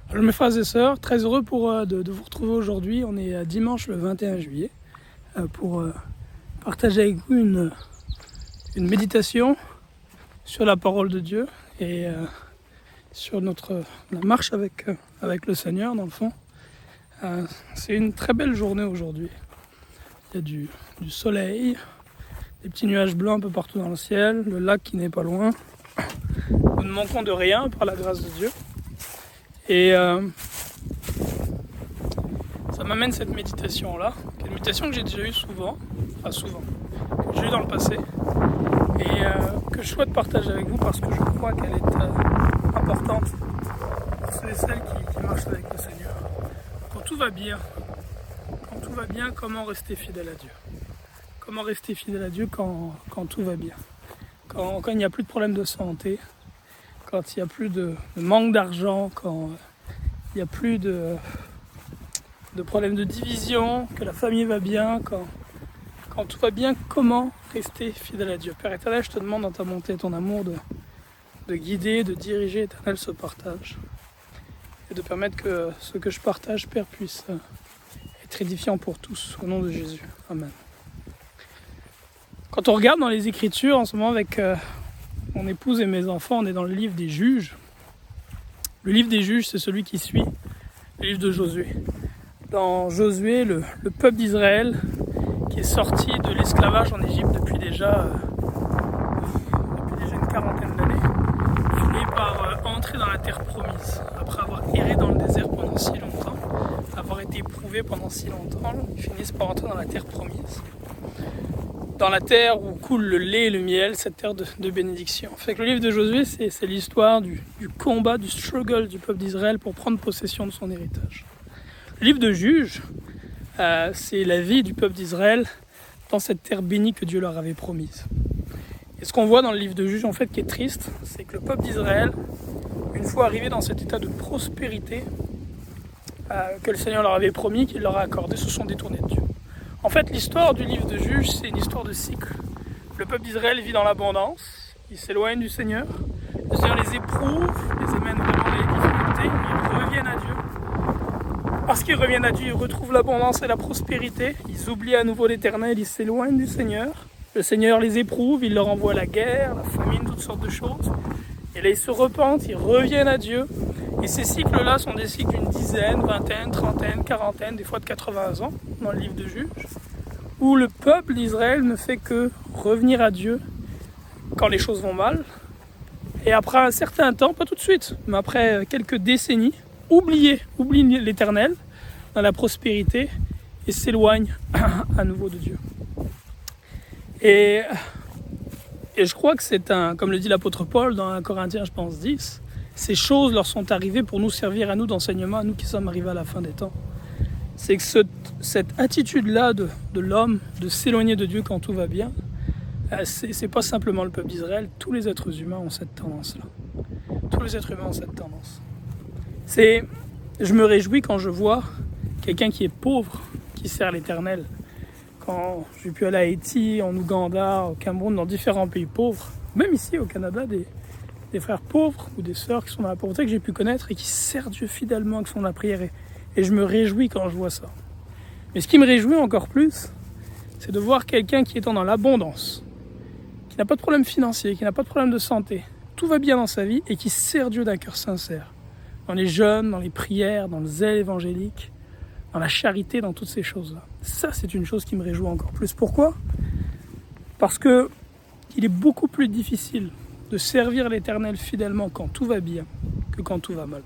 Alors mes frères et sœurs, très heureux de vous retrouver aujourd'hui. On est dimanche le 21 juillet pour partager avec vous une méditation sur la parole de Dieu et sur la marche avec le Seigneur dans le fond. C'est une très belle journée aujourd'hui. Il y a du soleil, des petits nuages blancs un peu partout dans le ciel, le lac qui n'est pas loin. Nous ne manquons de rien par la grâce de Dieu. Et ça m'amène cette méditation-là, qui est une méditation que j'ai déjà eue souvent, que j'ai eue dans le passé, et que je souhaite partager avec vous parce que je crois qu'elle est importante pour ceux et celles qui marchent avec le Seigneur. Quand tout va bien, comment rester fidèle à Dieu? Comment rester fidèle à Dieu quand tout va bien? Quand il n'y a plus de problème de santé, quand il n'y a plus de manque d'argent, quand il n'y a plus de problèmes de division, que la famille va bien, quand tout va bien, comment rester fidèle à Dieu? Père éternel, je te demande dans ta bonté et ton amour de guider, de diriger, éternel, ce partage. Et de permettre que ce que je partage, Père, puisse être édifiant pour tous, au nom de Jésus. Amen. Quand on regarde dans les Écritures, en ce moment avec mon épouse et mes enfants, on est dans le livre des Juges. Le livre des Juges, c'est celui qui suit le livre de Josué. Dans Josué, le peuple d'Israël, qui est sorti de l'esclavage en Égypte depuis déjà une quarantaine d'années, finit par entrer dans la terre promise. Après avoir erré dans le désert pendant si longtemps, avoir été éprouvé pendant si longtemps, ils finissent par entrer dans la terre promise. Dans la terre où coule le lait et le miel, cette terre de bénédiction. Fait que le livre de Josué, c'est l'histoire du combat, du struggle du peuple d'Israël pour prendre possession de son héritage. Le livre de Juges, c'est la vie du peuple d'Israël dans cette terre bénie que Dieu leur avait promise. Et ce qu'on voit dans le livre de Juges, en fait, qui est triste, c'est que le peuple d'Israël, une fois arrivé dans cet état de prospérité que le Seigneur leur avait promis, qu'il leur a accordé, se sont détournés de Dieu. En fait, l'histoire du livre de Juges, c'est une histoire de cycle. Le peuple d'Israël vit dans l'abondance, il s'éloigne du Seigneur, le Seigneur les éprouve, les amène vraiment dans les difficultés, ils reviennent à Dieu. Parce qu'ils reviennent à Dieu, ils retrouvent l'abondance et la prospérité, ils oublient à nouveau l'Éternel, ils s'éloignent du Seigneur. Le Seigneur les éprouve, il leur envoie la guerre, la famine, toutes sortes de choses. Et là, ils se repentent, ils reviennent à Dieu. Et ces cycles-là sont des cycles d'une dizaine, vingtaine, trentaine, quarantaine, des fois de 80 ans, dans le livre de Juges, où le peuple d'Israël ne fait que revenir à Dieu quand les choses vont mal. Et après un certain temps, pas tout de suite, mais après quelques décennies, oublier l'Éternel dans la prospérité et s'éloigne à nouveau de Dieu. Et je crois que c'est comme le dit l'apôtre Paul dans 1 Corinthiens, je pense 10, ces choses leur sont arrivées pour nous servir à nous d'enseignement, à nous qui sommes arrivés à la fin des temps. C'est que cette attitude-là de l'homme, de s'éloigner de Dieu quand tout va bien, c'est pas simplement le peuple d'Israël, tous les êtres humains ont cette tendance-là. Tous les êtres humains ont cette tendance. Je me réjouis quand je vois quelqu'un qui est pauvre, qui sert l'Éternel. Quand j'ai pu aller à Haïti, en Ouganda, au Cameroun, dans différents pays pauvres, même ici au Canada, des frères pauvres ou des sœurs qui sont dans la pauvreté que j'ai pu connaître et qui servent Dieu fidèlement, qui font la prière. Et je me réjouis quand je vois ça. Mais ce qui me réjouit encore plus, c'est de voir quelqu'un qui étant dans l'abondance, qui n'a pas de problème financier, qui n'a pas de problème de santé, tout va bien dans sa vie et qui sert Dieu d'un cœur sincère. Dans les jeûnes, dans les prières, dans le zèle évangélique, dans la charité, dans toutes ces choses-là. Ça, c'est une chose qui me réjouit encore plus. Pourquoi? Parce que il est beaucoup plus difficile de servir l'Éternel fidèlement quand tout va bien que quand tout va mal.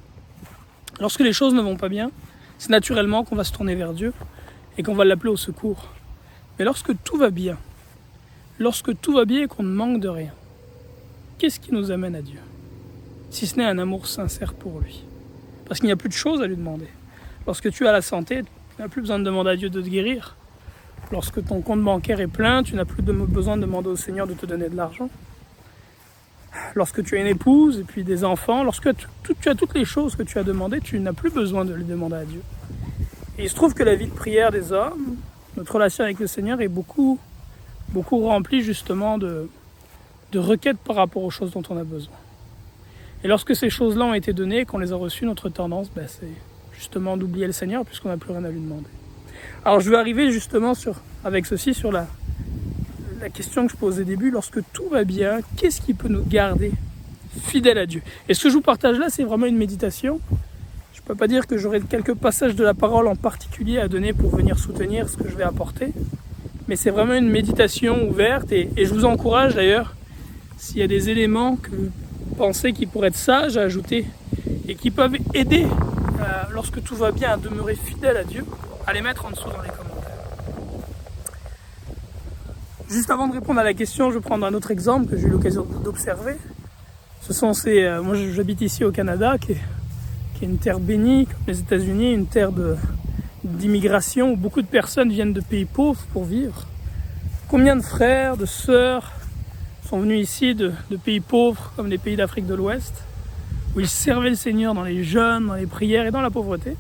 Lorsque les choses ne vont pas bien, c'est naturellement qu'on va se tourner vers Dieu et qu'on va l'appeler au secours. Mais lorsque tout va bien et qu'on ne manque de rien, qu'est-ce qui nous amène à Dieu? Si ce n'est un amour sincère pour lui. Parce qu'il n'y a plus de choses à lui demander. Lorsque tu as la santé, tu n'as plus besoin de demander à Dieu de te guérir. Lorsque ton compte bancaire est plein, tu n'as plus besoin de demander au Seigneur de te donner de l'argent. Lorsque tu as une épouse et puis des enfants, lorsque tu as toutes les choses que tu as demandées, tu n'as plus besoin de les demander à Dieu. Et il se trouve que la vie de prière des hommes, notre relation avec le Seigneur est beaucoup remplie justement de requêtes par rapport aux choses dont on a besoin. Et lorsque ces choses-là ont été données, qu'on les a reçues, notre tendance, c'est justement d'oublier le Seigneur puisqu'on n'a plus rien à lui demander. Alors je vais arriver justement avec ceci sur la question que je posais au début. Lorsque tout va bien, qu'est-ce qui peut nous garder fidèles à Dieu? Et ce que je vous partage là, c'est vraiment une méditation. Je ne peux pas dire que j'aurai quelques passages de la parole en particulier à donner pour venir soutenir ce que je vais apporter. Mais c'est vraiment une méditation ouverte et je vous encourage d'ailleurs, s'il y a des éléments que vous pensez qui pourraient être sages à ajouter et qui peuvent aider lorsque tout va bien à demeurer fidèle à Dieu, à les mettre en dessous dans les commentaires. Juste avant de répondre à la question, je vais prendre un autre exemple que j'ai eu l'occasion d'observer. Ce sont moi j'habite ici au Canada, qui est une terre bénie, comme les États-Unis, une terre d'immigration où beaucoup de personnes viennent de pays pauvres pour vivre. Combien de frères, de sœurs sont venus ici de pays pauvres comme les pays d'Afrique de l'Ouest, où ils servaient le Seigneur dans les jeûnes, dans les prières et dans la pauvreté,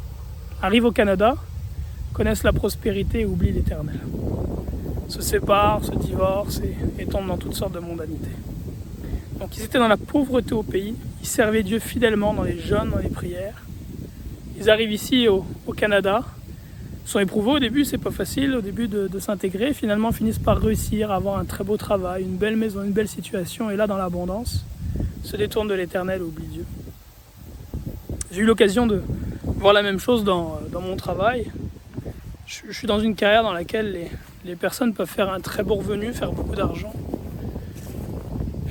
arrivent au Canada, connaissent la prospérité et oublient l'Éternel. Se séparent, se divorcent et tombent dans toutes sortes de mondanités. Donc ils étaient dans la pauvreté au pays, ils servaient Dieu fidèlement dans les jeûnes, dans les prières. Ils arrivent ici au Canada, sont éprouvés au début, c'est pas facile au début de s'intégrer, finalement finissent par réussir à avoir un très beau travail, une belle maison, une belle situation, et là dans l'abondance, se détournent de l'Éternel et oublient Dieu. J'ai eu l'occasion de voir la même chose dans mon travail. Je suis dans une carrière dans laquelle les personnes peuvent faire un très beau revenu, faire beaucoup d'argent.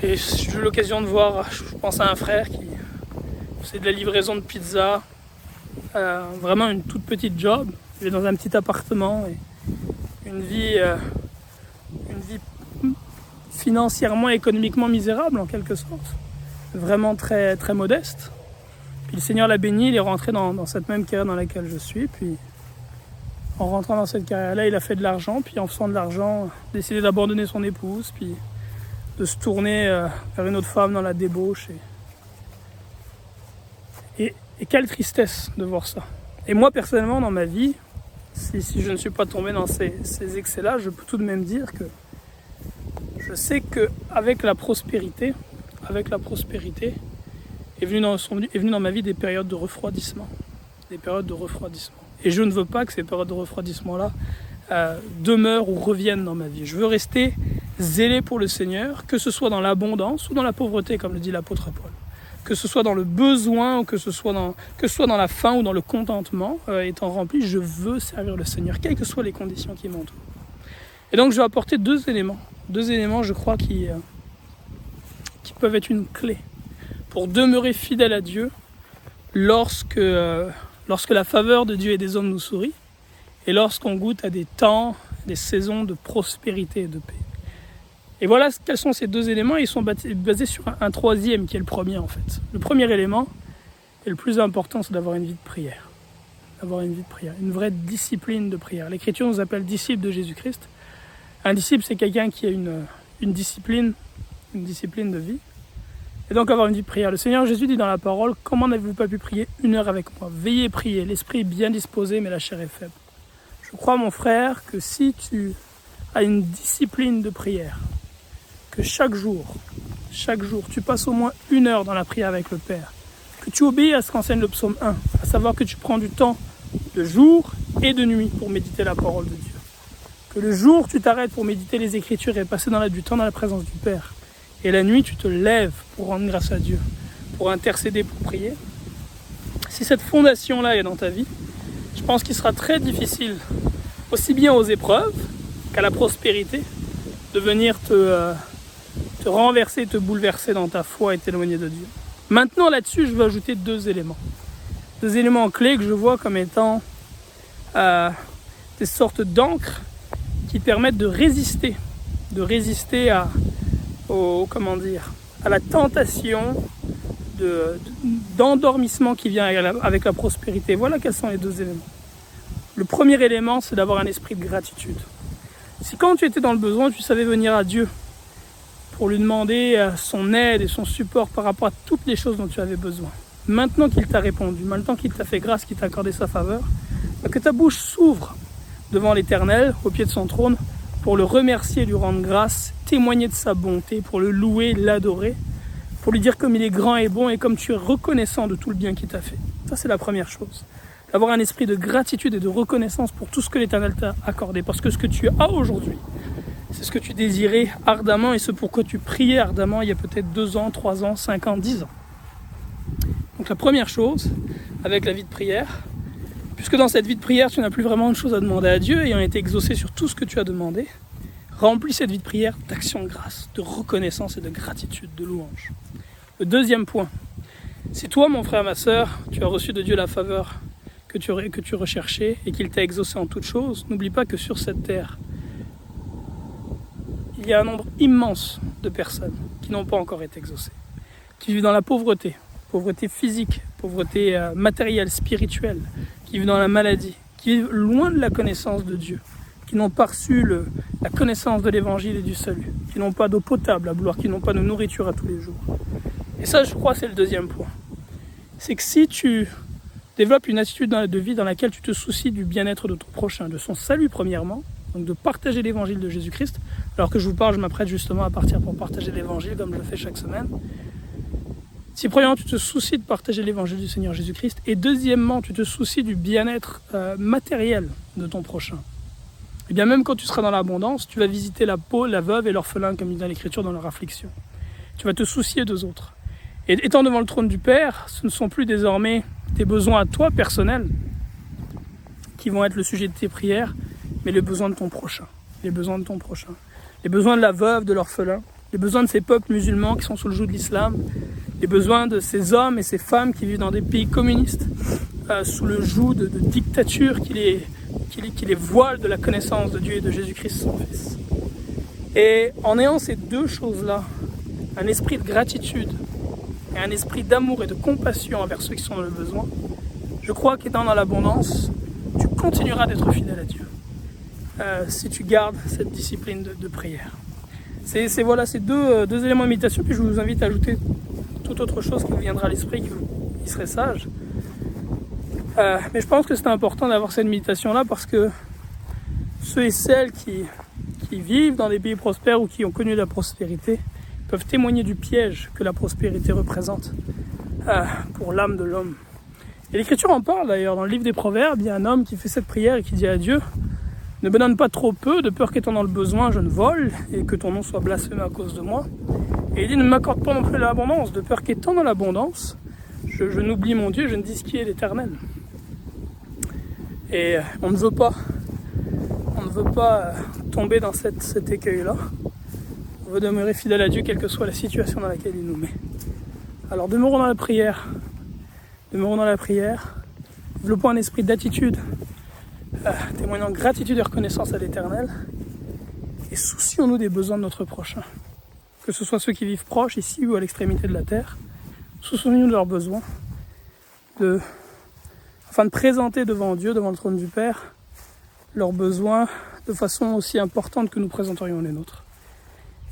Et j'ai eu l'occasion de voir, je pense à un frère qui faisait de la livraison de pizza, vraiment une toute petite job. Il est dans un petit appartement et une vie financièrement, économiquement misérable en quelque sorte, vraiment très, très modeste. Puis le Seigneur l'a béni, il est rentré dans cette même carrière dans laquelle je suis, puis en rentrant dans cette carrière-là, il a fait de l'argent, puis en faisant de l'argent, décidé d'abandonner son épouse, puis de se tourner vers une autre femme dans la débauche. Et quelle tristesse de voir ça. Et moi, personnellement, dans ma vie, si je ne suis pas tombé dans ces excès-là, je peux tout de même dire que je sais qu'avec la prospérité, est venu dans ma vie des périodes de refroidissement. Et je ne veux pas que ces périodes de refroidissement-là demeurent ou reviennent dans ma vie. Je veux rester zélé pour le Seigneur, que ce soit dans l'abondance ou dans la pauvreté, comme le dit l'apôtre Paul. Que ce soit dans le besoin, ou que ce soit dans la faim ou dans le contentement, étant rempli, je veux servir le Seigneur, quelles que soient les conditions qui m'entourent. Et donc je vais apporter deux éléments, je crois, qui peuvent être une clé pour demeurer fidèle à Dieu lorsque la faveur de Dieu et des hommes nous sourit, et lorsqu'on goûte à des temps, des saisons de prospérité et de paix. Et voilà quels sont ces deux éléments. Ils sont basés sur un troisième qui est le premier en fait. Le premier élément, et le plus important, c'est d'avoir une vie de prière. Une vraie discipline de prière. L'Écriture nous appelle disciples de Jésus-Christ. Un disciple, c'est quelqu'un qui a une discipline de vie. Et donc avoir une vie de prière. Le Seigneur Jésus dit dans la parole, « Comment n'avez-vous pas pu prier 1 heure avec moi? Veillez et priez, l'esprit est bien disposé, mais la chair est faible. » Je crois, mon frère, que si tu as une discipline de prière, que chaque jour, tu passes au moins 1 heure dans la prière avec le Père, que tu obéis à ce qu'enseigne le psaume 1, à savoir que tu prends du temps de jour et de nuit pour méditer la parole de Dieu. Que le jour, tu t'arrêtes pour méditer les Écritures et passer du temps dans la présence du Père. Et la nuit, tu te lèves pour rendre grâce à Dieu, pour intercéder, pour prier. Si cette fondation-là est dans ta vie, je pense qu'il sera très difficile, aussi bien aux épreuves qu'à la prospérité, de venir te renverser, te bouleverser dans ta foi et t'éloigner de Dieu. Maintenant, là-dessus, je veux ajouter deux éléments. Deux éléments clés que je vois comme étant des sortes d'encre qui permettent de résister à la tentation d'endormissement qui vient avec la prospérité. Voilà quels sont les deux éléments. Le premier élément, c'est d'avoir un esprit de gratitude. Si quand tu étais dans le besoin, tu savais venir à Dieu pour lui demander son aide et son support par rapport à toutes les choses dont tu avais besoin. Maintenant qu'il t'a répondu, maintenant qu'il t'a fait grâce, qu'il t'a accordé sa faveur, que ta bouche s'ouvre devant l'Éternel, au pied de son trône, pour le remercier, lui rendre grâce, témoigner de sa bonté, pour le louer, l'adorer. pour lui dire comme il est grand et bon et comme tu es reconnaissant de tout le bien qu'il t'a fait. Ça, c'est la première chose. Avoir un esprit de gratitude et de reconnaissance pour tout ce que l'Éternel t'a accordé. Parce que ce que tu as aujourd'hui, c'est ce que tu désirais ardemment et ce pourquoi tu priais ardemment il y a peut-être 2 ans, 3 ans, 5 ans, 10 ans. Donc la première chose, avec la vie de prière, puisque dans cette vie de prière, tu n'as plus vraiment de choses à demander à Dieu, ayant été exaucé sur tout ce que tu as demandé, remplis cette vie de prière d'action de grâce, de reconnaissance et de gratitude, de louange. Le deuxième point, si toi, mon frère, ma sœur, tu as reçu de Dieu la faveur que tu recherchais et qu'il t'a exaucé en toutes choses, n'oublie pas que sur cette terre, il y a un nombre immense de personnes qui n'ont pas encore été exaucées, qui vivent dans la pauvreté physique, pauvreté matérielle, spirituelle, qui vivent dans la maladie, qui vivent loin de la connaissance de Dieu, qui n'ont pas reçu la connaissance de l'évangile et du salut, qui n'ont pas d'eau potable à boire, qui n'ont pas de nourriture à tous les jours. Et ça, je crois, c'est le deuxième point. C'est que si tu développes une attitude de vie dans laquelle tu te soucies du bien-être de ton prochain, de son salut premièrement, donc de partager l'évangile de Jésus-Christ, alors que je vous parle, je m'apprête justement à partir pour partager l'évangile comme je le fais chaque semaine. Si premièrement tu te soucies de partager l'évangile du Seigneur Jésus-Christ, et deuxièmement tu te soucies du bien-être matériel de ton prochain, et bien même quand tu seras dans l'abondance, tu vas visiter la pauvre, la veuve et l'orphelin comme il dit dans l'Écriture dans leur affliction. Tu vas te soucier d'eux autres. Et étant devant le trône du Père, ce ne sont plus désormais tes besoins à toi personnels qui vont être le sujet de tes prières, mais les besoins de ton prochain. Les besoins de ton prochain. Les besoins de la veuve, de l'orphelin, les besoins de ces peuples musulmans qui sont sous le joug de l'islam, les besoins de ces hommes et ces femmes qui vivent dans des pays communistes, sous le joug de dictatures qui les voilent de la connaissance de Dieu et de Jésus-Christ son Fils. Et en ayant ces deux choses-là, un esprit de gratitude et un esprit d'amour et de compassion envers ceux qui sont dans le besoin, je crois qu'étant dans l'abondance, tu continueras d'être fidèle à Dieu si tu gardes cette discipline de prière. C'est voilà, ces deux éléments de méditation, puis je vous invite à ajouter toute autre chose qui vous viendra à l'esprit, qui serait sage. Mais je pense que c'est important d'avoir cette méditation-là parce que ceux et celles qui vivent dans des pays prospères ou qui ont connu la prospérité peuvent témoigner du piège que la prospérité représente pour l'âme de l'homme. Et l'Écriture en parle d'ailleurs, dans le livre des Proverbes, il y a un homme qui fait cette prière et qui dit à Dieu: ne me donne pas trop peu, de peur qu'étant dans le besoin, je ne vole et que ton nom soit blasphémé à cause de moi. Et il dit: ne m'accorde pas non plus l'abondance, de peur qu'étant dans l'abondance, je n'oublie mon Dieu, je ne dise qui est l'Éternel. Et on ne veut pas tomber dans cet écueil-là. On veut demeurer fidèle à Dieu, quelle que soit la situation dans laquelle il nous met. Alors demeurons dans la prière, développons un esprit d'attitude, témoignant gratitude et reconnaissance à l'Éternel, et soucions-nous des besoins de notre prochain, que ce soit ceux qui vivent proches, ici ou à l'extrémité de la terre. Soucions-nous de leurs besoins, afin de présenter devant Dieu, devant le trône du Père, leurs besoins de façon aussi importante que nous présenterions les nôtres.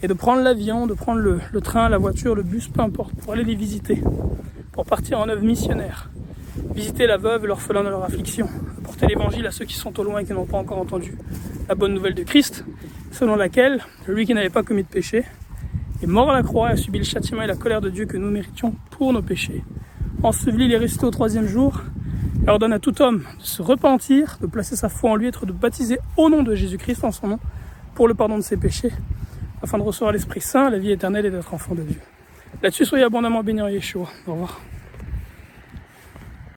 Et de prendre l'avion, de prendre le train, la voiture, le bus, peu importe, pour aller les visiter, pour partir en œuvre missionnaire, visiter la veuve et l'orphelin de leur affliction, apporter l'évangile à ceux qui sont au loin et qui n'ont pas encore entendu la bonne nouvelle de Christ, selon laquelle lui qui n'avait pas commis de péché est mort à la croix et a subi le châtiment et la colère de Dieu que nous méritions pour nos péchés. Enseveli, il est ressuscité au 3e jour, et ordonne à tout homme de se repentir, de placer sa foi en lui, être de baptiser au nom de Jésus-Christ en son nom pour le pardon de ses péchés, afin de recevoir l'Esprit Saint, la vie éternelle et d'être enfant de Dieu. Là-dessus, soyez abondamment bénis en Yeshua. Au revoir.